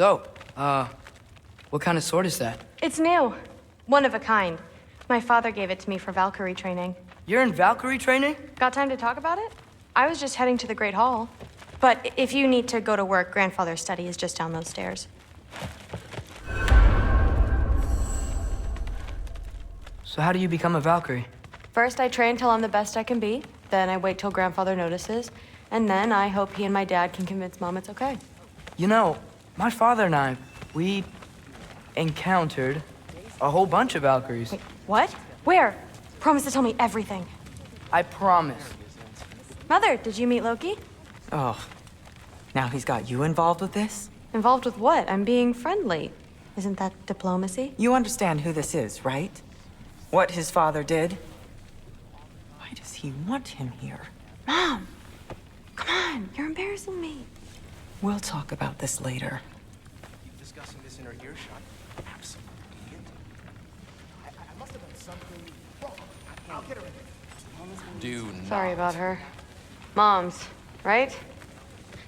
So, what kind of sword is that? It's new. One of a kind. My father gave it to me for Valkyrie training. You're in Valkyrie training? Got time to talk about it? I was just heading to the Great Hall. But if you need to go to work, Grandfather's study is just down those stairs. So how do you become a Valkyrie? First, I train till I'm the best I can be. Then I wait till Grandfather notices. And then I hope he and my dad can convince Mom it's okay. You know, my father and I, we encountered a whole bunch of Valkyries. Wait, what? Where? Promise to tell me everything. I promise. Mother, did you meet Loki? Oh, now he's got you involved with this? Involved with what? I'm being friendly. Isn't that diplomacy? You understand who this is, right? What his father did? Why does he want him here? Mom! Come on, you're embarrassing me. We'll talk about this later. Keep discussing this in her earshot. Absolute idiot. I must have done something wrong. I'll get her in there. Do not. Sorry about her. Mom's, right?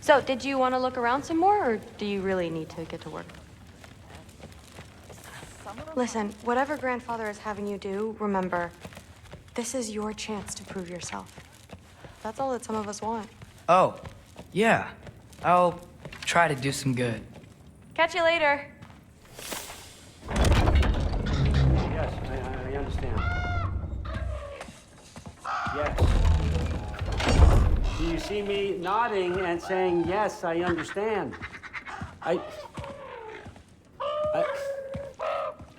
So, did you want to look around some more, or do you really need to get to work? Listen, whatever Grandfather is having you do, remember, this is your chance to prove yourself. That's all that some of us want. Oh, yeah. I'll try to do some good. Catch you later. Yes, I understand. Yes. Do you see me nodding and saying, yes, I understand?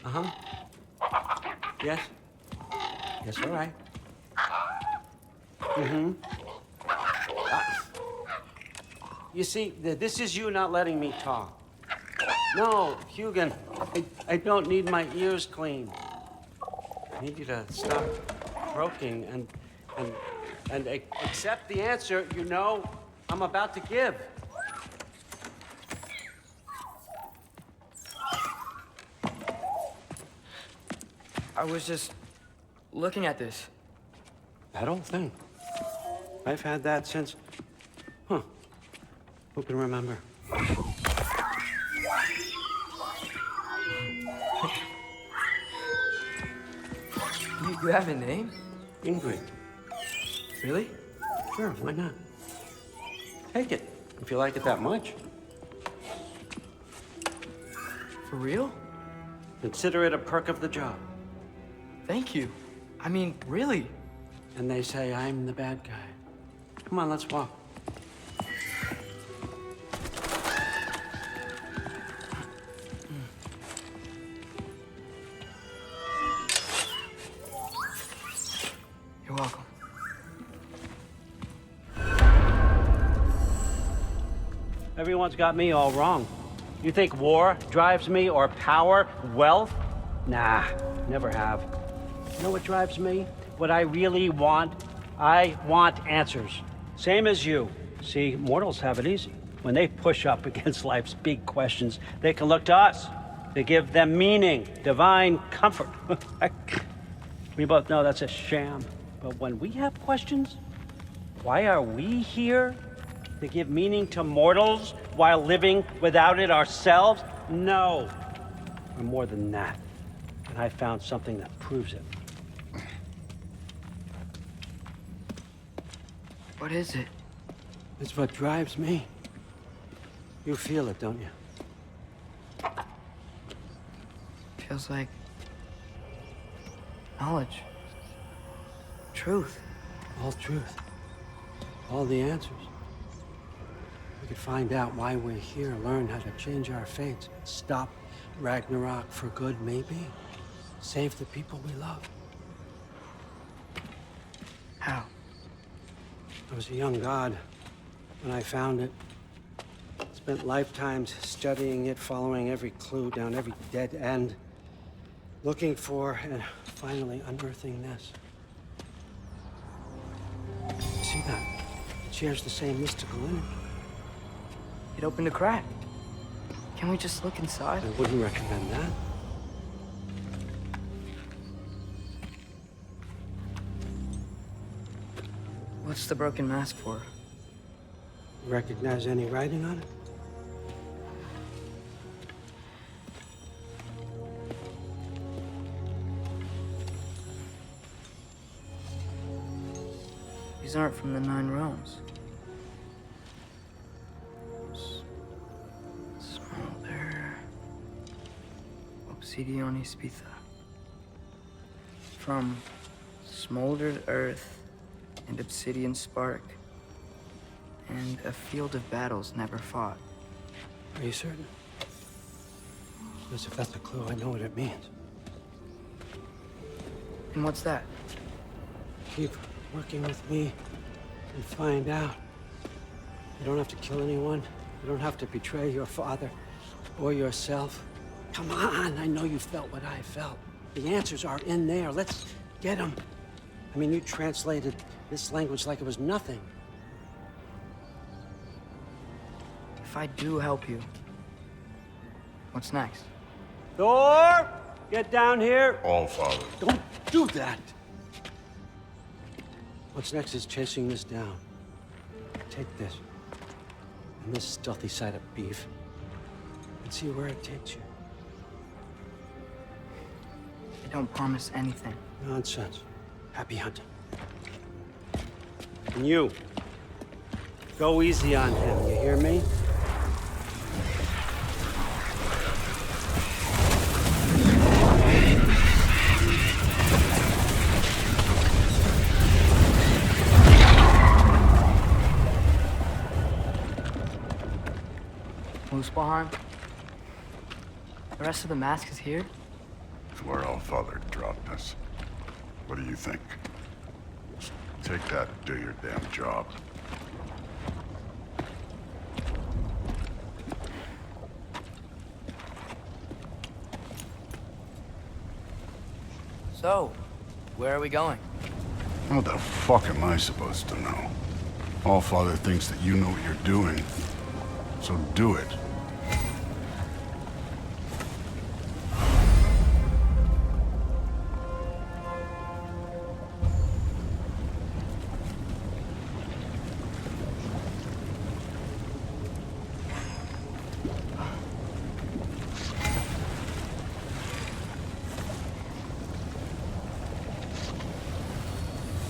Uh-huh. Yes. Yes, all right. Mm-hmm. You see, this is you not letting me talk. No, Hugin, I don't need my ears cleaned. I need you to stop croaking and accept the answer you know I'm about to give. I was just looking at this. That old thing. I've had that since... Huh. Who can remember? You have a name? Ingrid. Really? Sure, why not? Take it, if you like it that much. For real? Consider it a perk of the job. Thank you. I mean, really. And they say I'm the bad guy. Come on, let's walk. You're welcome. Everyone's got me all wrong. You think war drives me, or power, wealth? Nah, never have. You know what drives me? What I really want? I want answers. Same as you. See, mortals have it easy. When they push up against life's big questions, they can look to us. They give them meaning, divine comfort. We both know that's a sham. But when we have questions, why are we here? To give meaning to mortals while living without it ourselves? No. We're more than that. And I found something that proves it. What is it? It's what drives me. You feel it, don't you? Feels like knowledge. Truth. All truth. All the answers. We could find out why we're here, learn how to change our fates, stop Ragnarok for good, maybe. Save the people we love. How? I was a young god when I found it. Spent lifetimes studying it, following every clue down every dead end, looking for and finally unearthing this. See that? It shares the same mystical energy. It opened a crack. Can we just look inside? I wouldn't recommend that. What's the broken mask for? Recognize any writing on it? These aren't from the Nine Realms. Smolder. Obsidione Spitha. From smoldered earth and obsidian spark. And a field of battles never fought. Are you certain? Because if that's a clue, I know what it means. And what's that? Keep working with me and find out. You don't have to kill anyone. You don't have to betray your father or yourself. Come on, I know you felt what I felt. The answers are in there. Let's get them. I mean, you translated this language like it was nothing. If I do help you, what's next? Thor! Get down here! All father. Don't do that! What's next is chasing this down. Take this, and this stealthy side of beef, and see where it takes you. I don't promise anything. Nonsense. Happy hunting. And you, go easy on him, you hear me? Muspelheim? The rest of the mask is here? It's where all father dropped us. What do you think? Take that and do your damn job. So, where are we going? How the fuck am I supposed to know? All father thinks that you know what you're doing. So do it.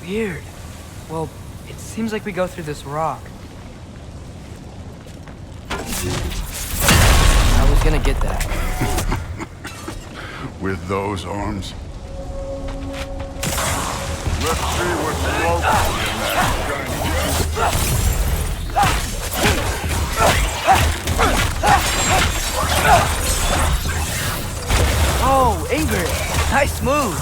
Weird. Well, it seems like we go through this rock. I was gonna get that. With those arms? Let's see what's Loki in that shiny... Oh, Ingrid! Nice move!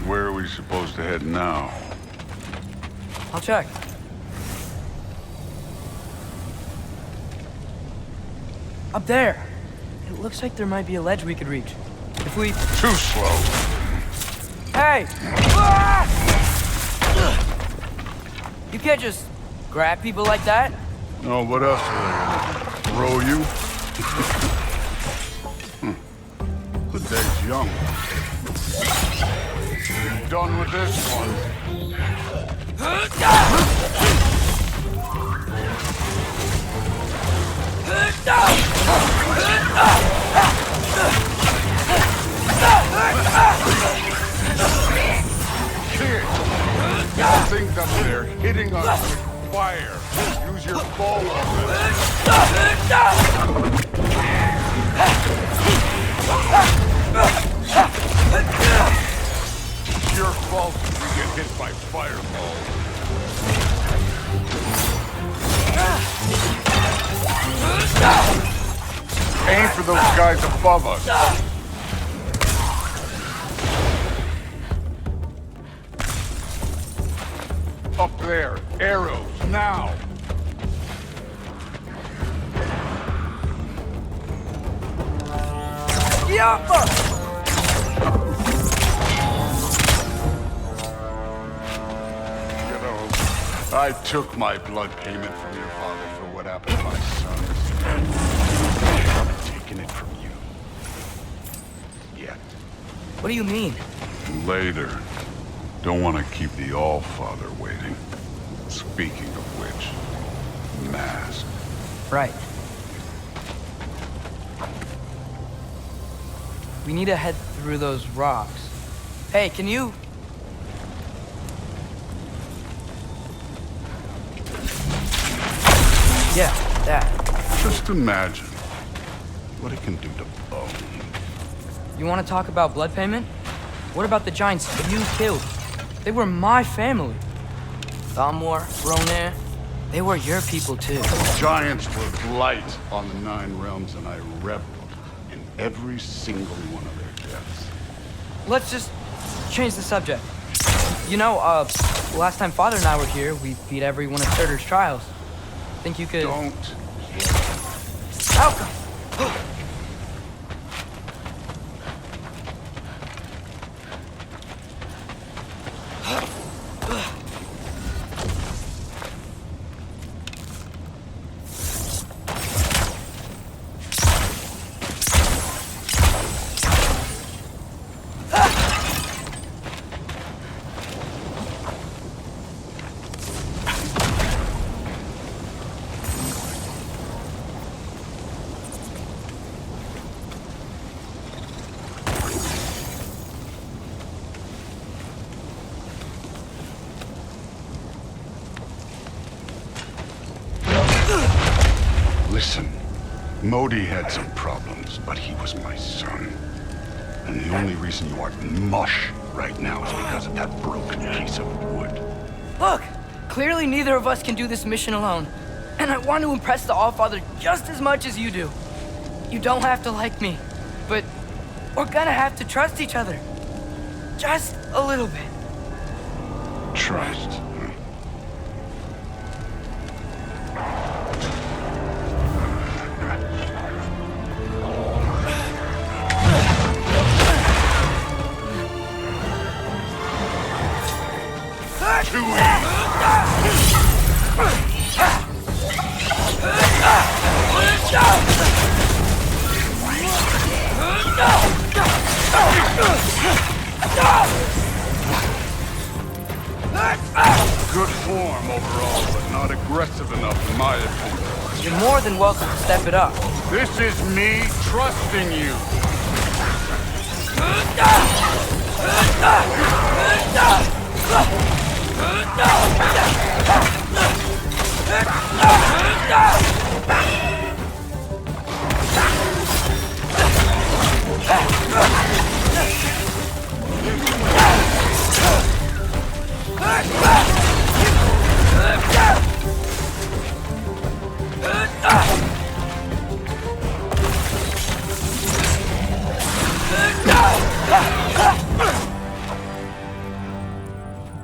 Where are we supposed to head now? I'll check. Up there. It looks like there might be a ledge we could reach. If we... Too slow. Hey! Ah! You can't just grab people like that. No, what else are they gonna throw you? The day's young. You're done with this one. Kid, that thing's up there hitting us with fire. Use your ball weapon. It's your fault if we get hit by fireballs. Aim for those guys above us. Up there, arrows, now! Get out. I took my blood payment from your father for what happened to my sons. I'm taking it from you. Yet. What do you mean? Later. Don't want to keep the All-Father waiting. Speaking of which, mask. Right. We need to head through those rocks. Hey, can you... Yeah, that. Just imagine what it can do to bone. You want to talk about blood payment? What about the giants you killed? They were my family. Thamor, Ronair, they were your people too. Giants were blight on the 9 realms, and I reveled in every single one of their deaths. Let's just change the subject. You know, last time Father and I were here, we beat every one of Surtur's trials. Think you could... Don't. Outcome! Listen, Modi had some problems, but he was my son. And the only reason you aren't mush right now is because of that broken piece of wood. Look! Clearly neither of us can do this mission alone. And I want to impress the All-Father just as much as you do. You don't have to like me, but we're gonna have to trust each other. Just a little bit. Trust. Too easy. Good form overall, but not aggressive enough in my opinion. You're more than welcome to step it up. This is me trusting you.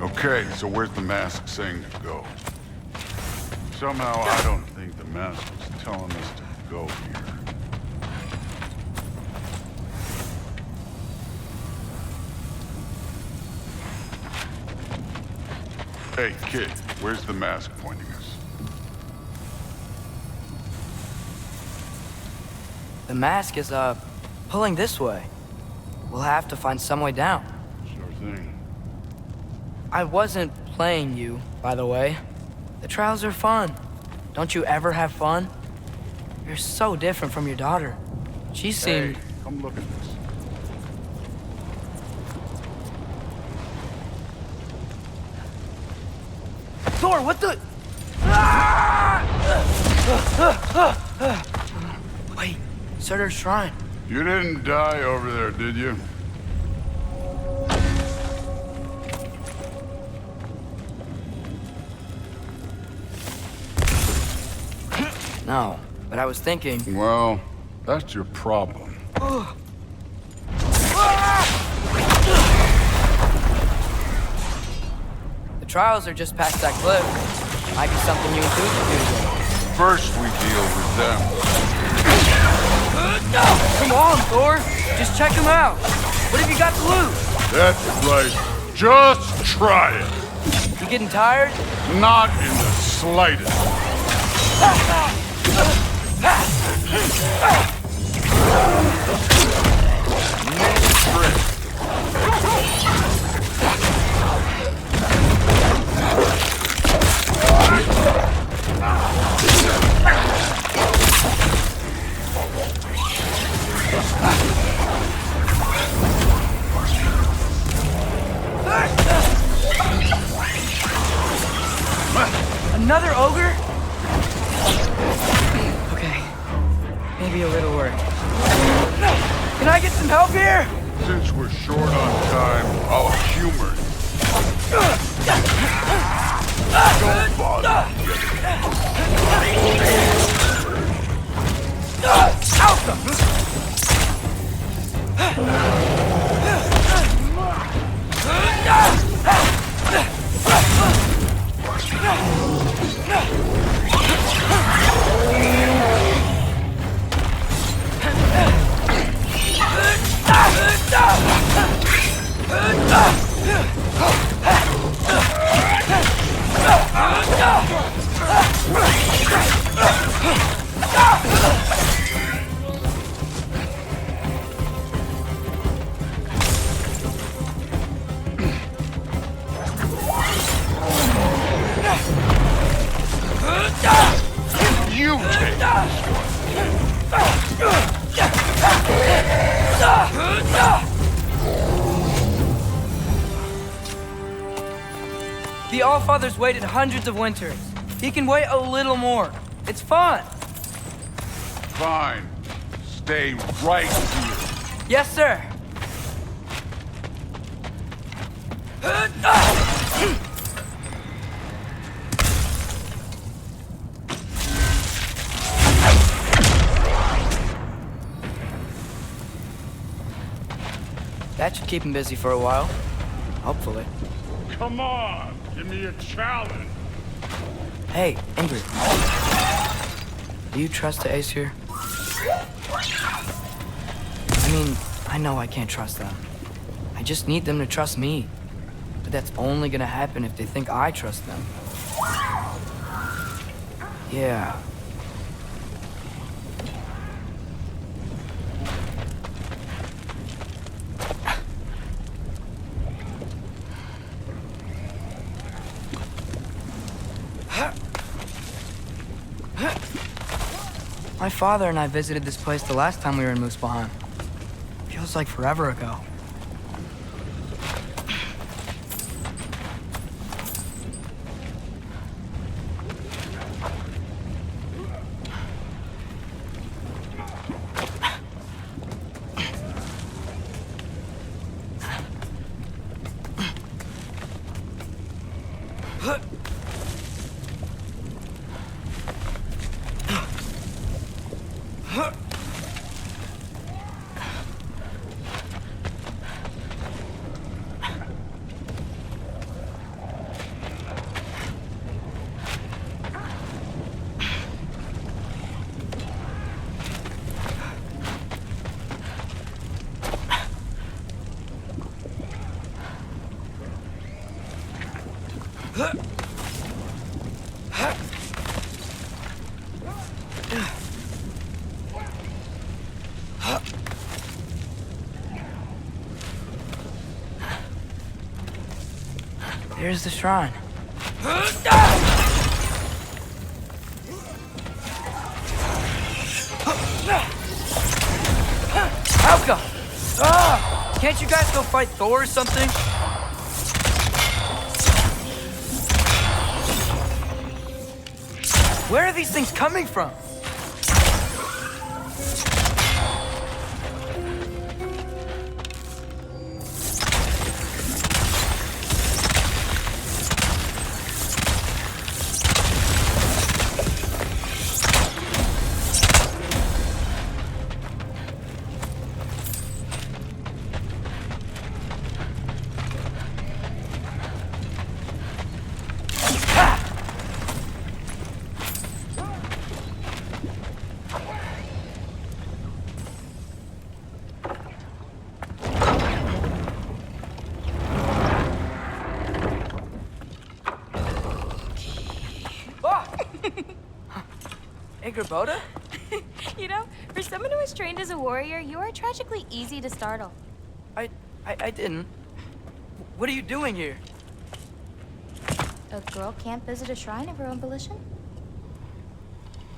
Okay, so where's the mask saying to go? Somehow I don't think the mask was telling us to go here. Hey, kid, where's the mask pointing us? The mask is, pulling this way. We'll have to find some way down. Sure thing. I wasn't playing you, by the way. The trials are fun. Don't you ever have fun? You're so different from your daughter. She seemed... Hey, come look at this. Thor, what the... Wait, Surtur's shrine. You didn't die over there, did you? No, but I was thinking... Well, that's your problem. The trials are just past that cliff. Might be something you and Duke can do together. First we deal with them. Come on, Thor! Just check him out! What have you got to lose? That's right. Just try it. You getting tired? Not in the slightest. Another ogre? Okay, maybe a little work. Can I get some help here? Since we're short on time, I'll humor you. Don't bother. You take The Allfather's waited hundreds of winters. He can wait a little more. It's fun. Fine. Stay right here. Yes, sir. That should keep him busy for a while. Hopefully. Come on, give me a challenge. Hey, Ingrid. Do you trust the Aesir? I mean, I know I can't trust them. I just need them to trust me. But that's only gonna happen if they think I trust them. Yeah. My father and I visited this place the last time we were in Muspelheim. Feels like forever ago. Here's the shrine. Alka! Can't you guys go fight Thor or something? Where are these things coming from? Hey, Gerboda? You know, for someone who was trained as a warrior, you are tragically easy to startle. I didn't. What are you doing here? A girl can't visit a shrine of her own volition?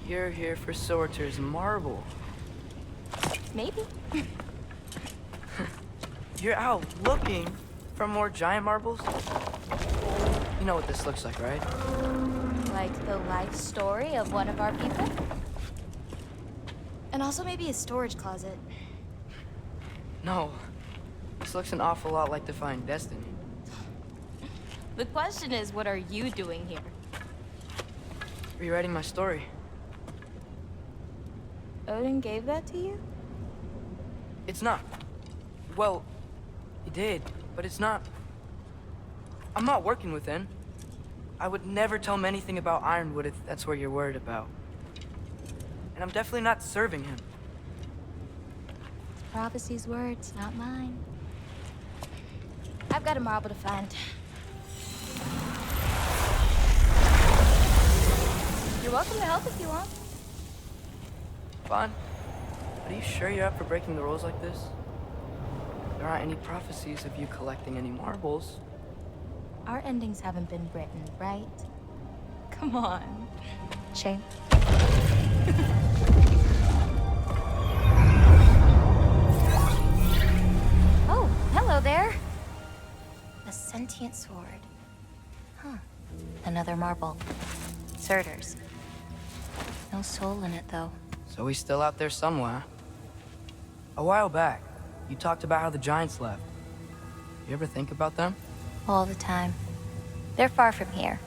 You're here for Sorter's marble. Maybe. You're out looking for more giant marbles? You know what this looks like, right? Like the life story of one of our people? And also maybe a storage closet. No. This looks an awful lot like Defying Destiny. The question is, what are you doing here? Rewriting my story. Odin gave that to you? It's not. Well, he did, but it's not. I'm not working with him. I would never tell him anything about Ironwood if that's what you're worried about. And I'm definitely not serving him. Prophecy's words, not mine. I've got a marble to find. You're welcome to help if you want. Fine. But are you sure you're up for breaking the rules like this? There aren't any prophecies of you collecting any marbles. Our endings haven't been written, right? Come on. Shame. Oh, hello there. A sentient sword. Huh. Another marble. Surtur's. No soul in it, though. So he's still out there somewhere. A while back, you talked about how the giants left. You ever think about them? All the time. They're far from here.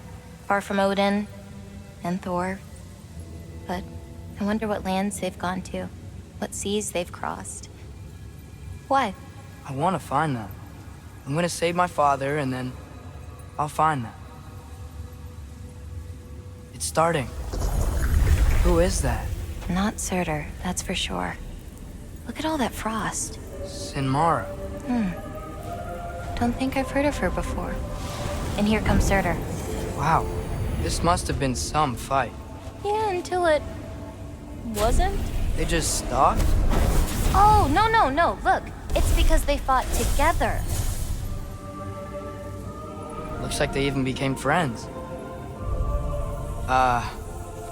Far from Odin and Thor. But I wonder what lands they've gone to. What seas they've crossed. Why? I want to find them. I'm gonna save my father, and then I'll find them. It's starting. Who is that? Not Surtur, that's for sure. Look at all that frost. Sinmara. Don't think I've heard of her before. And here comes Surtur. Wow. This must have been some fight. Yeah, until it wasn't. They just stalked? Oh, no. Look, it's because they fought together. Looks like they even became friends.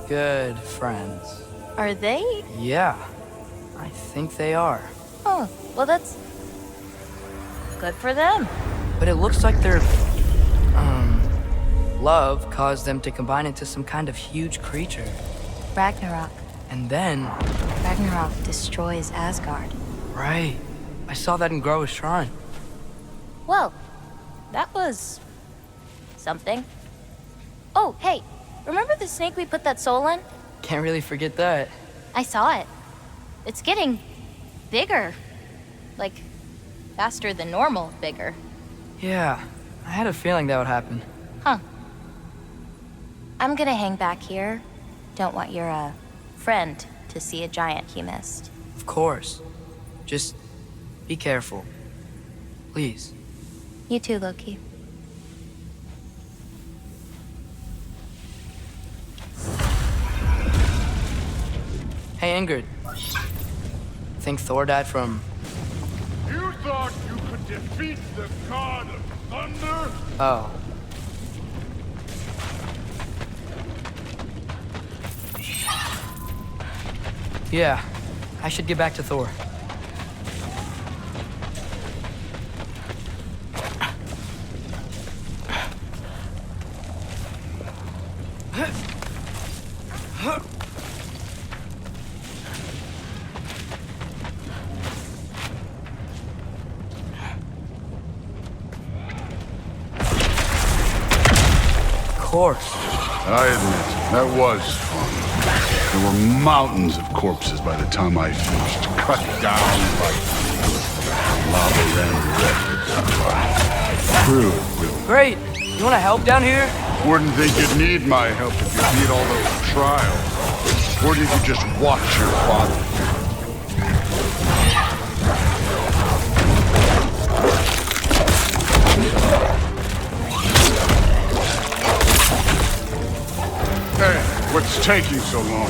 Good friends. Are they? Yeah, I think they are. Oh, well, that's good for them. But it looks like their, love caused them to combine into some kind of huge creature. Ragnarok. And then, Ragnarok destroys Asgard. right, I saw that in Groa's shrine. Well, that was something. Oh, hey, remember the snake we put that soul in? Can't really forget that. I saw it. It's getting bigger. Like, faster than normal bigger. Yeah, I had a feeling that would happen. Huh. I'm gonna hang back here. Don't want your, friend to see a giant he missed. Of course. Just be careful. Please. You too, Loki. Hey, Ingrid. Think Thor died from... You thought you could defeat the god of thunder? Oh. Yeah, I should get back to Thor. Of course. I admit, that was fun. There were mountains of corpses by the time I finished, cut down like lava ran red. True. Great. You want to help down here? Wouldn't think you'd need my help if you beat all those trials. Or did you just watch your father? Hey, What's taking so long?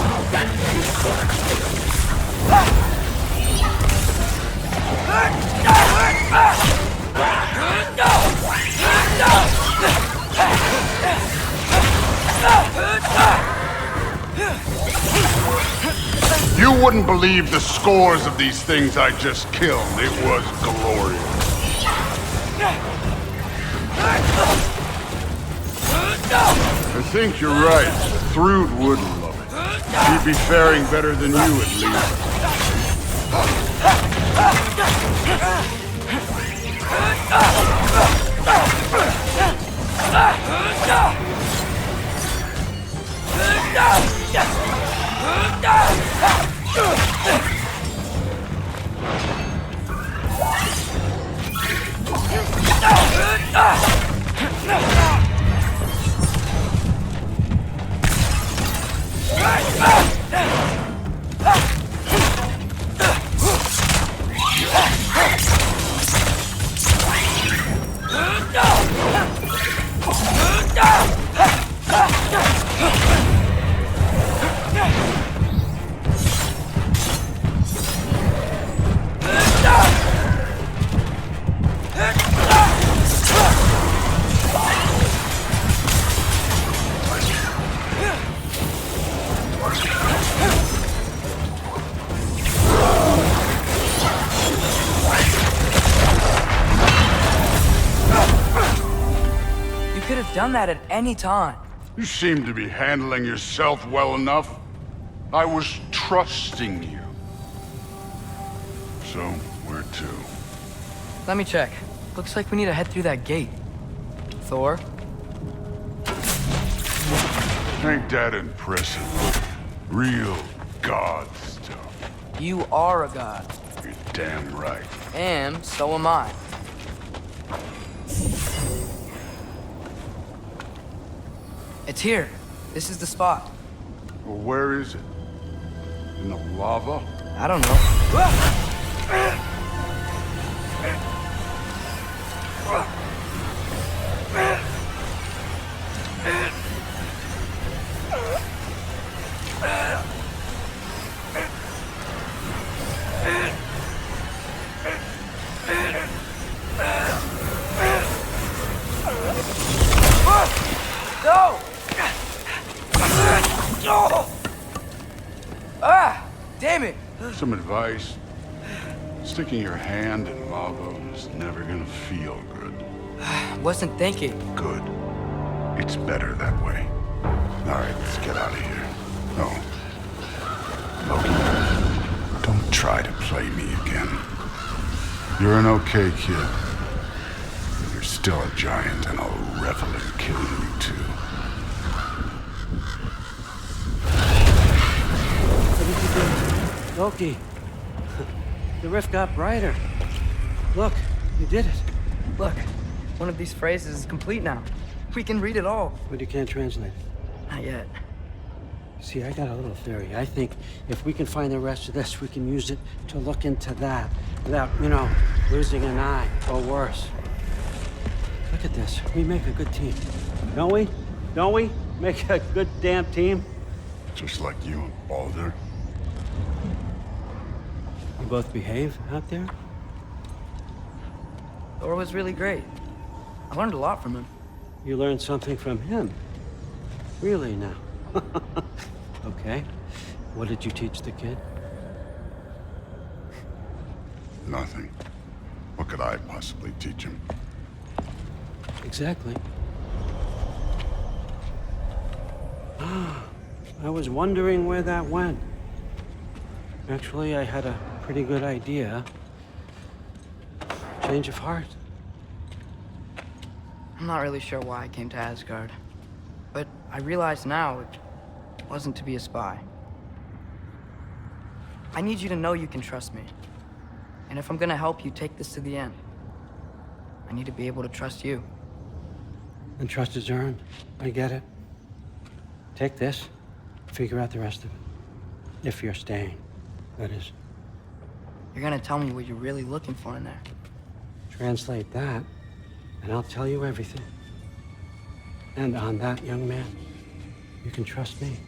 You wouldn't believe the scores of these things I just killed. It was glorious. I think you're right. Thrud would love it. He'd be faring better than you, at least. Done that at any time. You seem to be handling yourself well enough. I was trusting you. So, where to? Let me check. Looks like we need to head through that gate. Thor? Ain't that impressive? Real god stuff. You are a god. You're damn right. And so am I. It's here. This is the spot. Well, where is it? In the lava? I don't know. No! Ah! Damn it! Some advice. Sticking your hand in lava is never gonna feel good. Wasn't thinking. Good. It's better that way. Alright, let's get out of here. Oh. Loki, don't try to play me again. You're an okay kid. But you're still a giant, and I'll revel in killing you too. Loki, the rift got brighter. Look, you did it. Look, one of these phrases is complete now. We can read it all. But you can't translate it. Not yet. See, I got a little theory. I think if we can find the rest of this, we can use it to look into that without, losing an eye or worse. Look at this. We make a good team. Don't we? Don't we? Make a good damn team? Just like you and Baldur. You both behave out there? Thor was really great. I learned a lot from him. You learned something from him? Really now? Okay. What did you teach the kid? Nothing. What could I possibly teach him? Exactly. I was wondering where that went. Actually, I had a pretty good idea. Change of heart. I'm not really sure why I came to Asgard. But I realize now it wasn't to be a spy. I need you to know you can trust me. And if I'm gonna help you take this to the end, I need to be able to trust you. And trust is earned. I get it. Take this, figure out the rest of it. If you're staying, that is. You're gonna tell me what you're really looking for in there. Translate that, and I'll tell you everything. And on that, young man, you can trust me.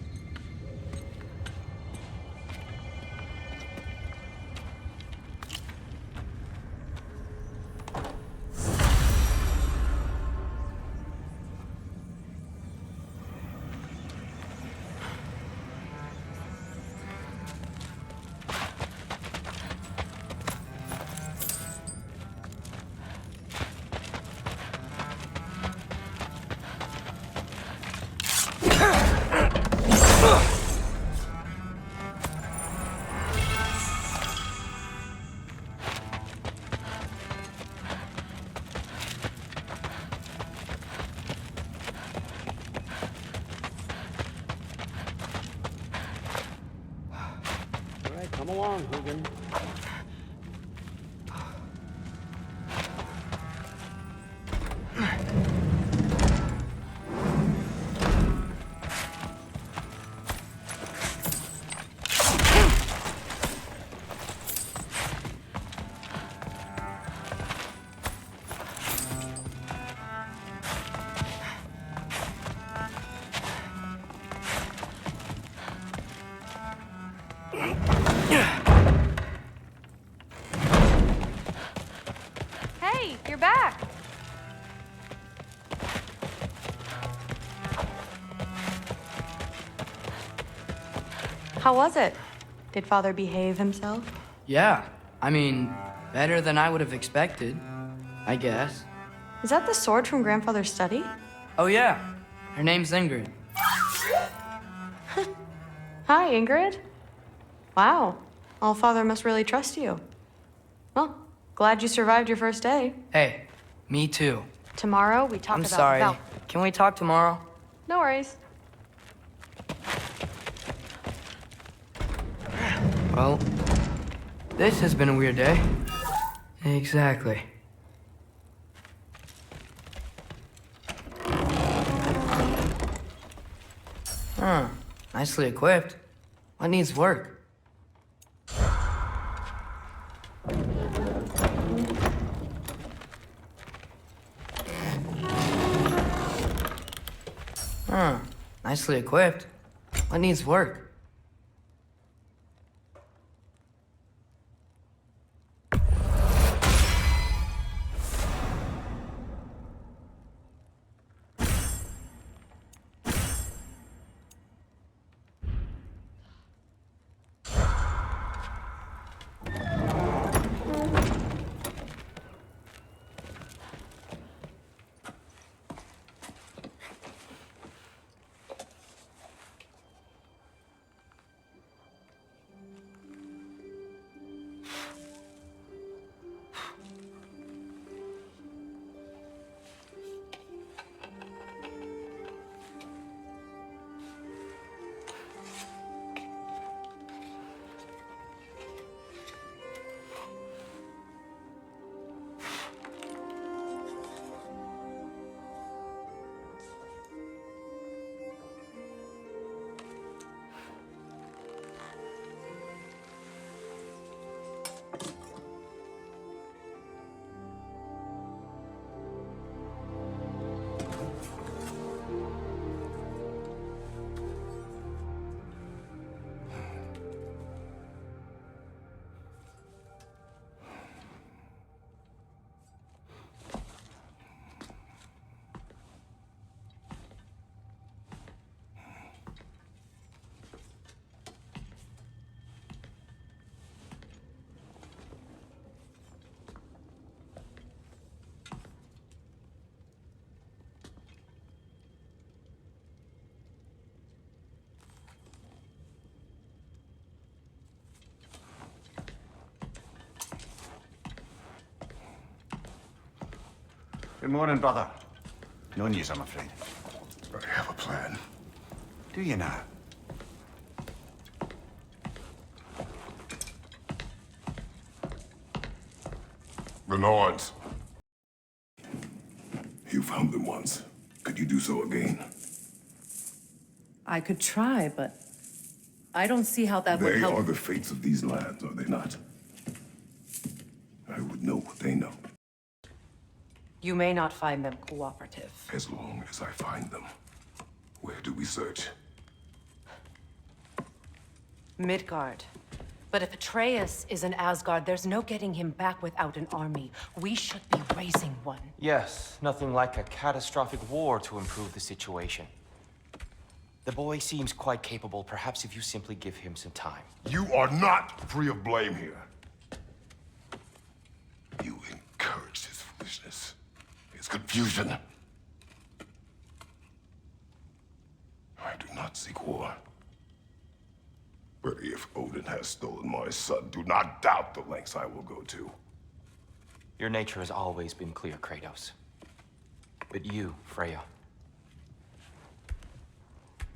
Come along, Hugin. Hey, you're back. How was it? Did Father behave himself? Yeah, I mean, better than I would have expected, I guess. Is that the sword from Grandfather's study? Oh yeah, her name's Ingrid. Hi, Ingrid. Wow, All-Father must really trust you. Well, glad you survived your first day. Hey, me too. Tomorrow, we talk I'm about sorry. Val. Can we talk tomorrow? No worries. Well, this has been a weird day. Exactly. Huh, nicely equipped. What needs work? Huh, nicely equipped. What needs work? Good morning, brother. No news, I'm afraid. I have a plan. Do you now? Renard. You found them once. Could you do so again? I could try, but I don't see how that would They help. are the fates of these lands, are they not? I would know what they know, You may not find them cooperative. as long as I find them. Where do we search? Midgard. But if Atreus is in Asgard, there's no getting him back without an army. We should be raising one. Yes, nothing like a catastrophic war to improve the situation. The boy seems quite capable. Perhaps if you simply give him some time. You are not free of blame here. You encouraged his foolishness, his confusion. I do not seek war. But if Odin has stolen my son, do not doubt the lengths I will go to. Your nature has always been clear, Kratos. But you, Freya.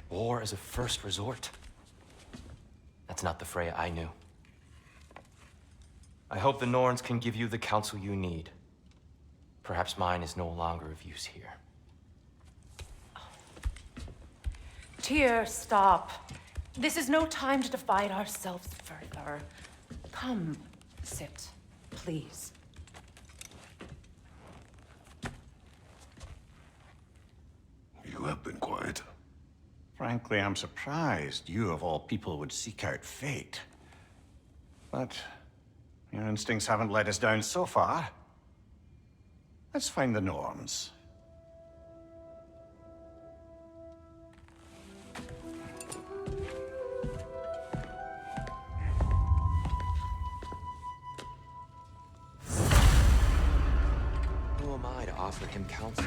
War as a first resort. That's not the Freya I knew. I hope the Norns can give you the counsel you need. Perhaps mine is no longer of use here. Tyr, stop. This is no time to divide ourselves further. Come, sit, please. You have been quiet. Frankly, I'm surprised you, of all people, would seek out fate. But your instincts haven't let us down so far. Let's find the Norns. Who am I to offer him counsel?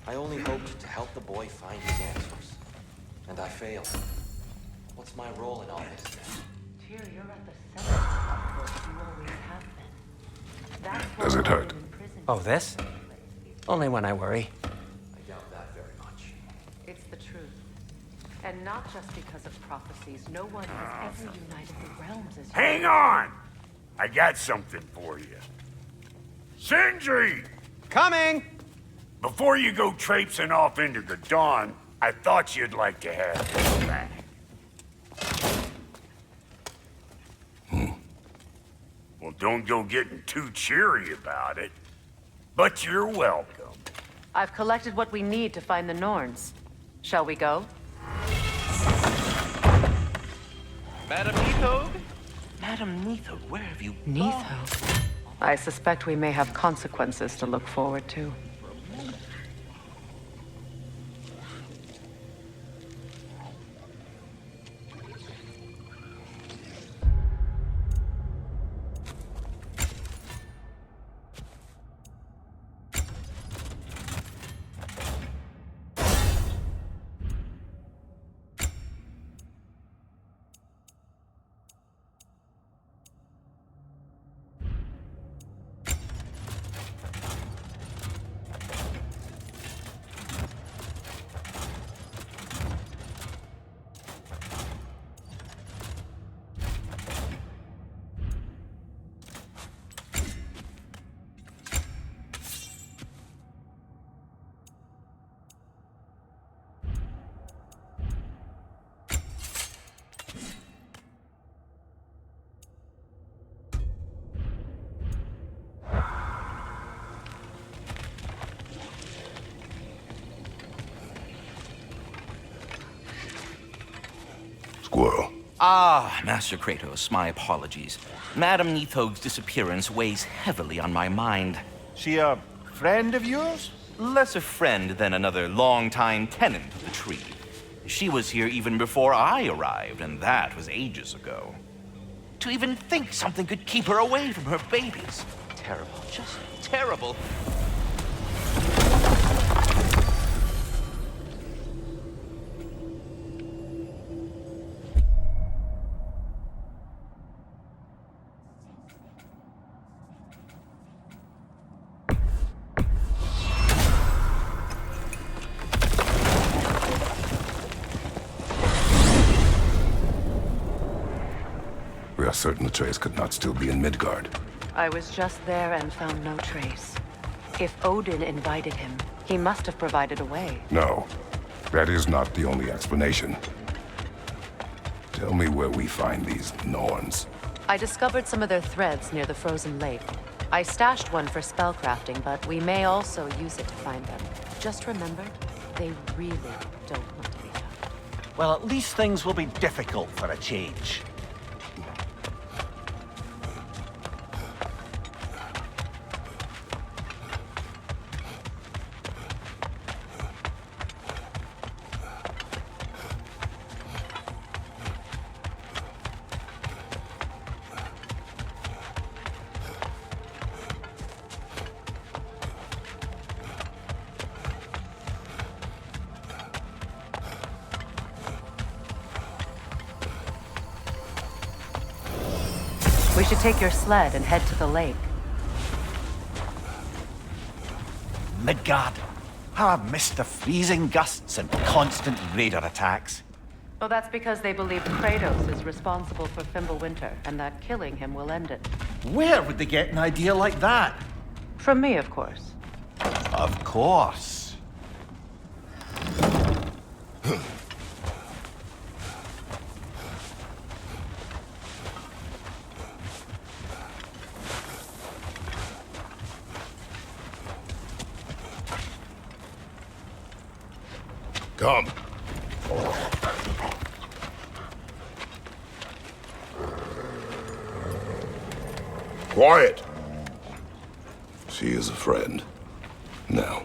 I only hoped to help the boy find his answers. And I failed. What's my role in all this then? Tyr, you're at the center of this. You always have been. That's why Does it you're hurt? in prison. Oh, this? Only when I worry. I doubt that very much. It's the truth. And not just because of prophecies. No one has ever united the realms as you. Hang on! I got something for you. Sindri! Coming! Before you go traipsing off into the dawn, I thought you'd like to have this back. Well, don't go getting too cheery about it. But you're welcome. I've collected what we need to find the Norns. Shall we go? Madam Neathog? Madam Neathog, where have you gone? Neathog. I suspect we may have consequences to look forward to. Squirrel. Ah, Master Kratos, my apologies. Madam Neathog's disappearance weighs heavily on my mind. She a friend of yours? Less a friend than another longtime tenant of the tree. She was here even before I arrived, and that was ages ago. To even think something could keep her away from her babies. Terrible, just terrible. We are certain the trace could not still be in Midgard. I was just there and found no trace. If Odin invited him, he must have provided a way. No, that is not the only explanation. Tell me where we find these Norns. I discovered some of their threads near the frozen lake. I stashed one for spellcrafting, but we may also use it to find them. Just remember, they really don't want to be found. Well, at least things will be difficult for a change. We should take your sled and head to the lake. Midgard. How I've missed the freezing gusts and constant raider attacks. Oh, that's because they believe Kratos is responsible for Fimbulwinter, and that killing him will end it. Where would they get an idea like that? From me, of course. Of course. Come. Quiet. She is a friend. Now.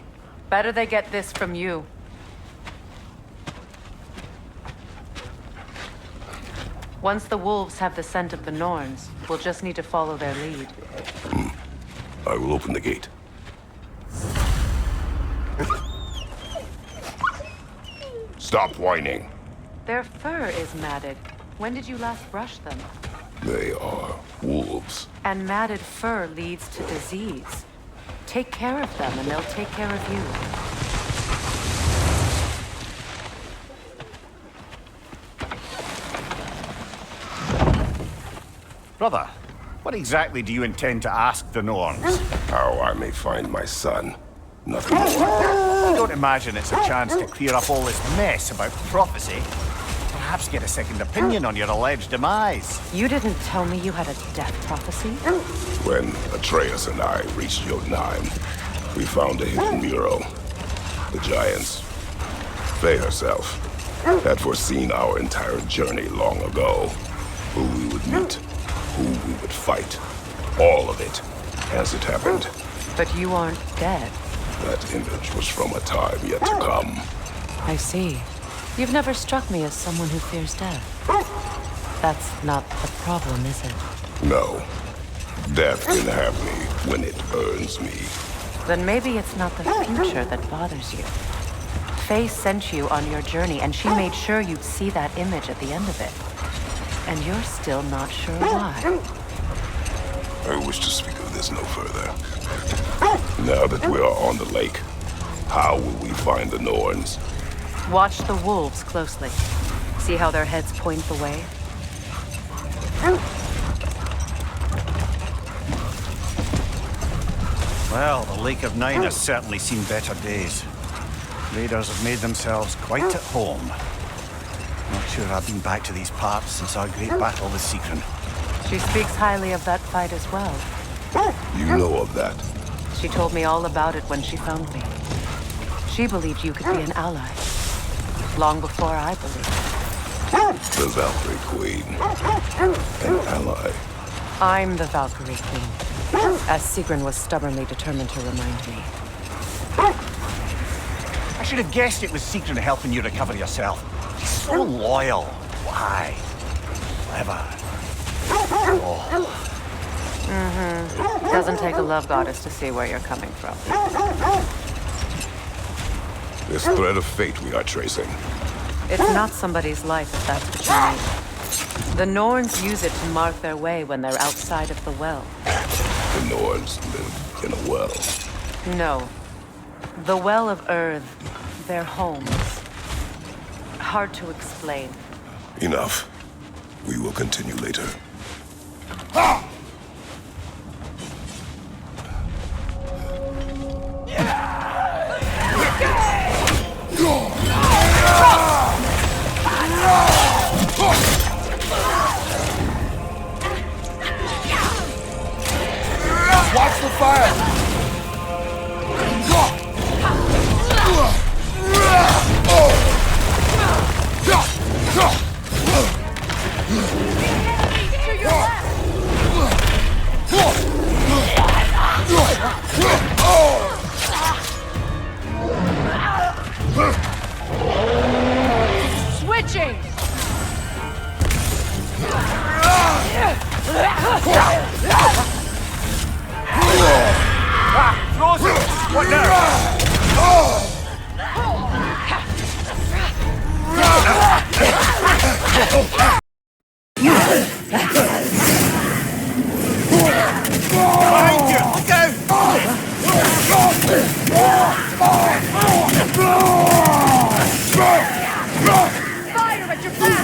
Better they get this from you. Once the wolves have the scent of the Norns, we'll just need to follow their lead. I will open the gate. Stop whining. Their fur is matted. When did you last brush them? They are wolves. And matted fur leads to disease. Take care of them and they'll take care of you. Brother, what exactly do you intend to ask the Norns? How I may find my son. Nothing more. I don't imagine it's a chance to clear up all this mess about prophecy. Perhaps get a second opinion on your alleged demise. You didn't tell me you had a death prophecy? When Atreus and I reached Jotunheim, we found a hidden mural. The giants, Faye herself, had foreseen our entire journey long ago. Who we would meet, who we would fight. All of it, as it happened. But you aren't dead. That image was from a time yet to come. I see. You've never struck me as someone who fears death. That's not the problem, is it? No. Death can have me when it earns me. Then maybe it's not the future that bothers you. Faye sent you on your journey, and she made sure you'd see that image at the end of it. And you're still not sure why. I wish to speak of this no further. Now that we are on the lake, how will we find the Norns? Watch the wolves closely. See how their heads point the way? Well, the Lake of Nine has certainly seen better days. Raiders have made themselves quite at home. Not sure I've been back to these parts since our great battle with Sigrun. She speaks highly of that fight as well. You know of that? She told me all about it when she found me. She believed you could be an ally. Long before I believed. The Valkyrie Queen. An ally. I'm the Valkyrie Queen. As Sigrun was stubbornly determined to remind me. I should have guessed it was Sigrun helping you recover yourself. She's so loyal. Why? Clever. Oh. Doesn't take a love goddess to see where you're coming from. This thread of fate we are tracing. It's not somebody's life if that's what you mean. The Norns use it to mark their way when they're outside of the well. The Norns live in a well. No. The Well of Earth, their homes. Hard to explain. Enough. We will continue later. Watch the fire! Switching! Frozen! What now? Behind you! Look out! Fire at your back!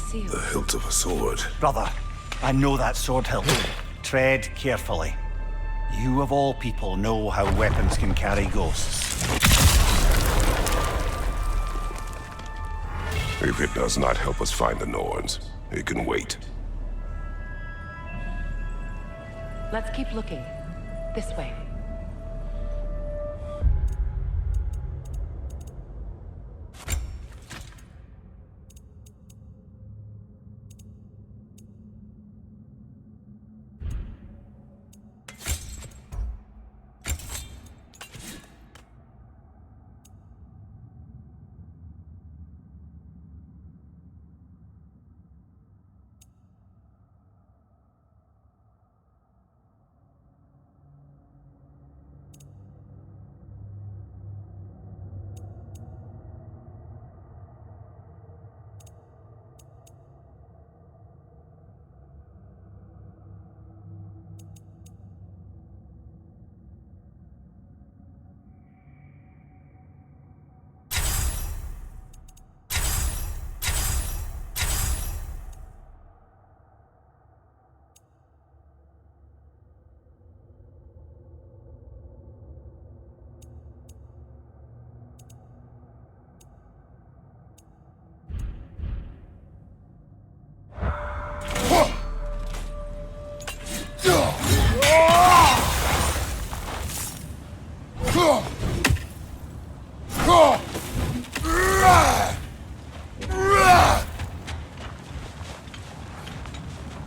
seal? The hilt of a sword. Brother, I know that sword hilt. Tread carefully. You of all people know how weapons can carry ghosts. If it does not help us find the Norns, it can wait. Let's keep looking. This way.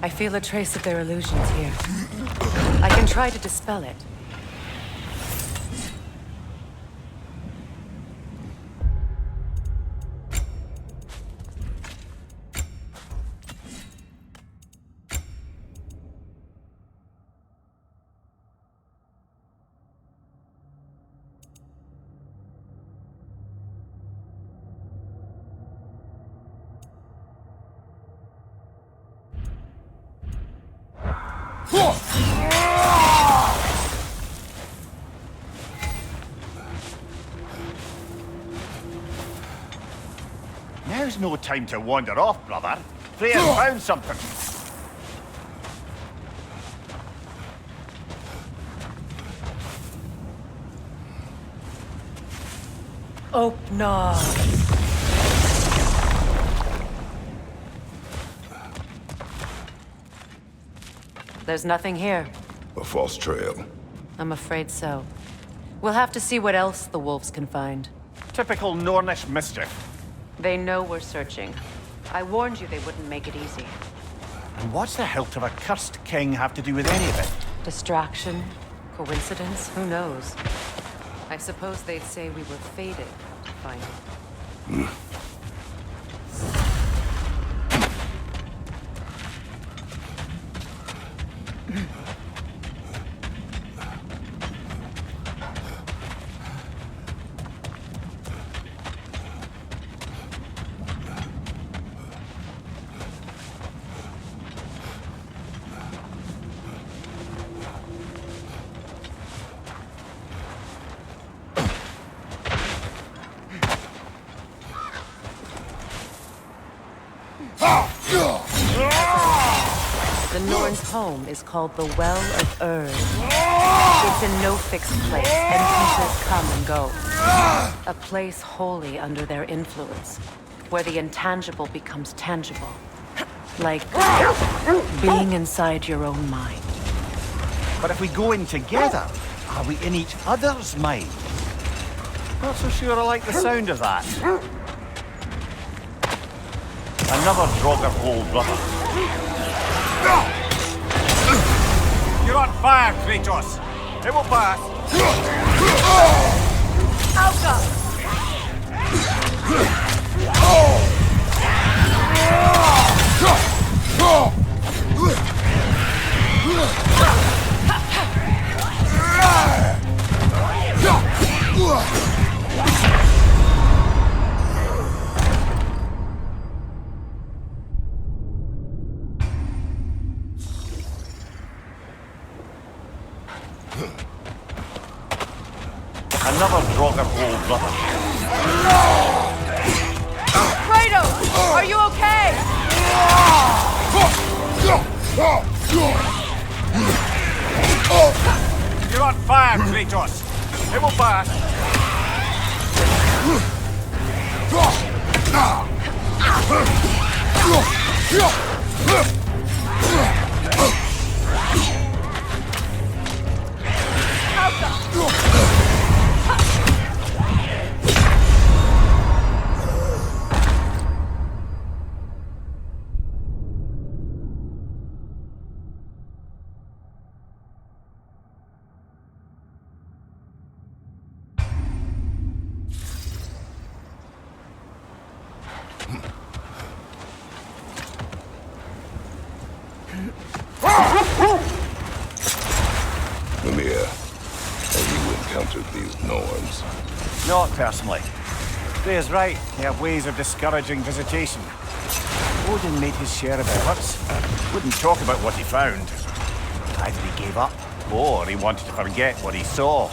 I feel a trace of their illusions here. I can try to dispel it. Now's no time to wander off, brother. Freya's found something. Oh, no. There's nothing here. A false trail. I'm afraid so. We'll have to see what else the wolves can find. Typical Nornish mischief. They know we're searching. I warned you they wouldn't make it easy. And what's the hilt of a cursed king have to do with any of it? Distraction? Coincidence? Who knows? I suppose they'd say we were fated to find it. The Norn's home is called the Well of Erd. It's in no fixed place. Entrances come and go. A place wholly under their influence, where the intangible becomes tangible. Like being inside your own mind. But if we go in together, are we in each other's mind? Not so sure I like the sound of that. Another Draugr hole, brother. You're on fire, Kratos! It will pass! Another Draugr hole, brother. Kratos! Are you okay? You're on fire, Kratos! It will pass! Mimir, have you encountered these Norns? Not personally. Freya's right. They have ways of discouraging visitation. Odin made his share of efforts. Wouldn't talk about what he found. Either he gave up, or he wanted to forget what he saw.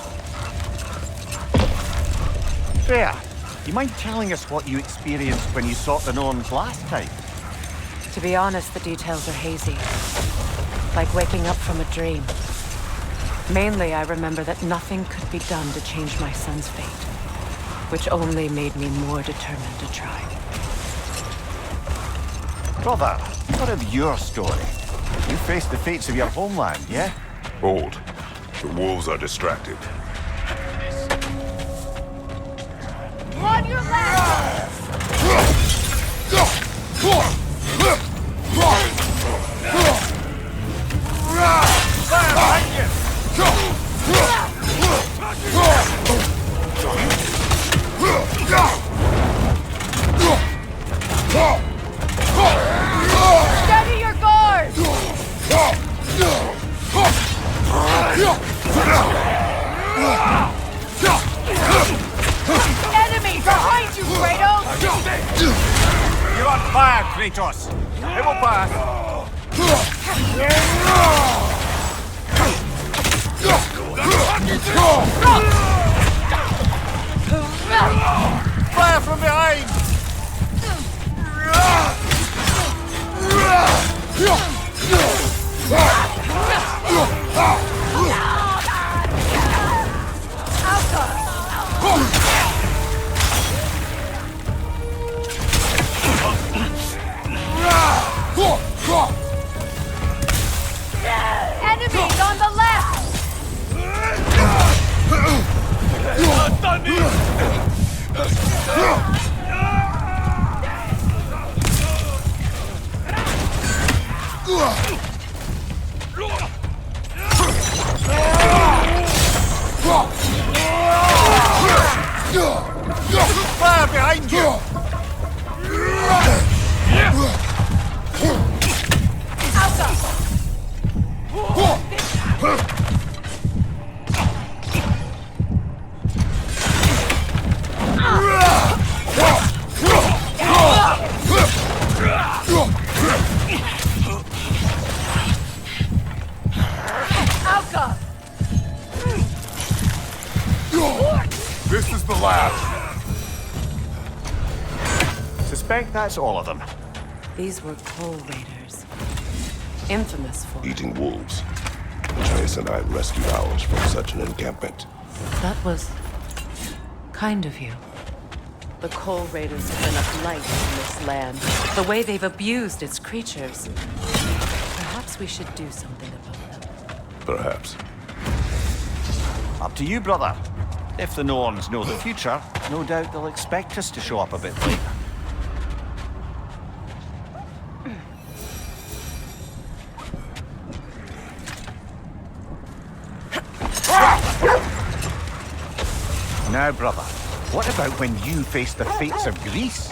Freya, do you mind telling us what you experienced when you sought the Norns last time? To be honest, the details are hazy. Like waking up from a dream. Mainly, I remember that nothing could be done to change my son's fate, which only made me more determined to try. Brother, what of your story? You faced the fates of your homeland, yeah? Hold. The wolves are distracted. On your left! Steady your guard! Enemy behind you, Kratos! You're on fire, Kratos! It will pass! Fire from behind! Enemies on the left! Fire behind you! This is the last. Suspect that's all of them. These were Coal Raiders. Infamous for Eating wolves. Atreus and I rescued ours from such an encampment. That was kind of you. The Coal Raiders have been a blight in this land. The way they've abused its creatures. Perhaps we should do something about them. Perhaps. Up to you, brother. If the Norns know the future, no doubt they'll expect us to show up a bit later. Now, brother, what about when you faced the fates of Greece?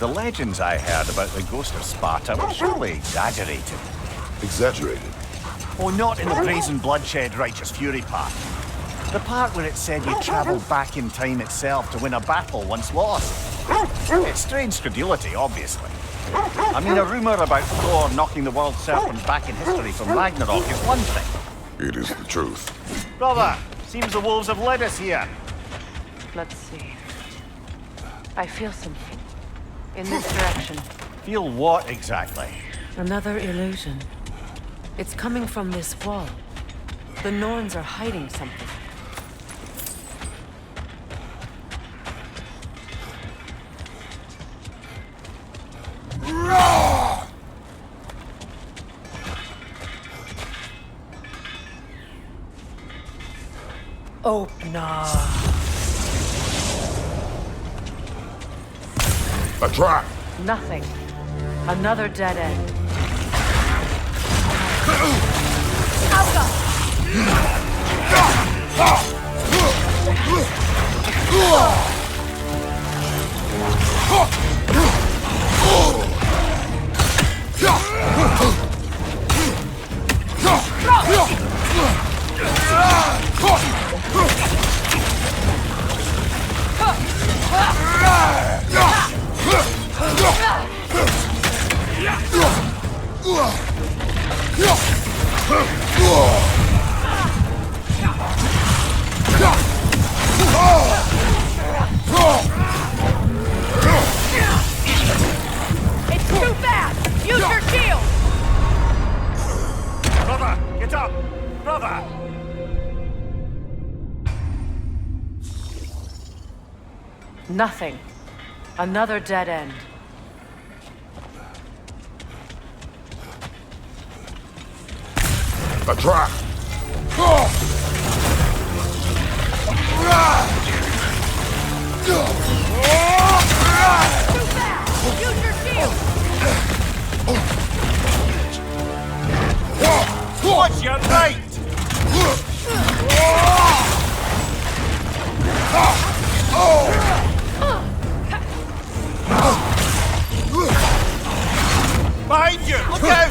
The legends I heard about the ghost of Sparta were surely exaggerated. Exaggerated? Oh, not in the brazen bloodshed righteous fury part. The part where it said you travelled back in time itself to win a battle once lost. It's strange credulity, obviously. I mean, a rumour about Thor knocking the world serpent back in history from Ragnarok is one thing. It is the truth. Brother, seems the wolves have led us here. Let's see. I feel something. In this direction. Feel what exactly? Another illusion. It's coming from this wall. The Norns are hiding something. Open up. A trap! Nothing. Another dead end. It's too fast! Use your shield! Brother, get up! Brother! Nothing. Another dead end. A trap! Too fast! Use your shield! Watch your right! Behind you! Look out!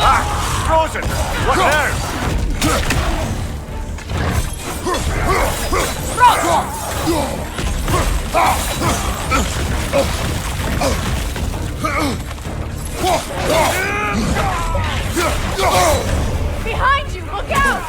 Ah! Frozen! What now? Behind you! Look out!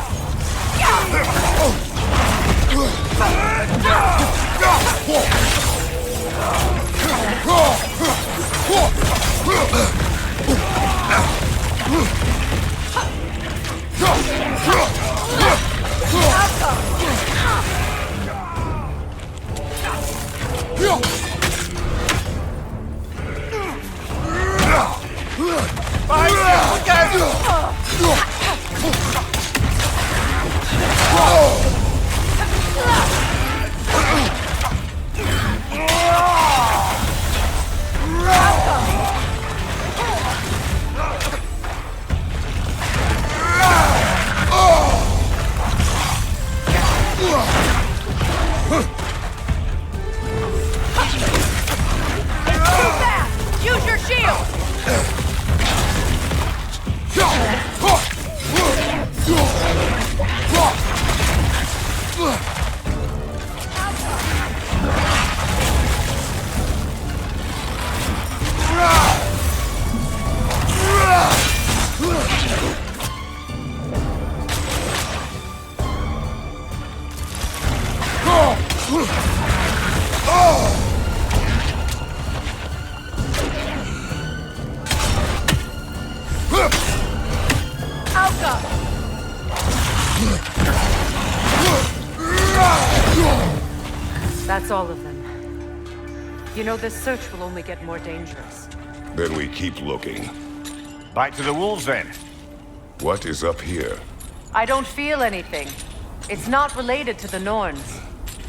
Use your shield! That's all of them. You know, this search will only get more dangerous. Then we keep looking. Back to the wolves, then. What is up here? I don't feel anything. It's not related to the Norns.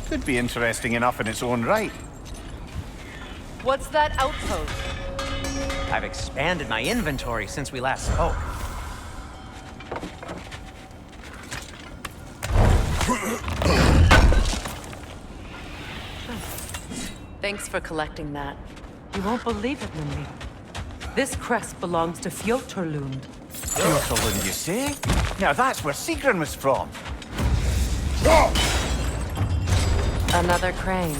Could be interesting enough in its own right. What's that outpost? I've expanded my inventory since we last spoke. Thanks for collecting that. You won't believe it, Mimmi. This crest belongs to Fjotorlund. Fjotorlund, you say? Now that's where Sigrun was from. Another crane.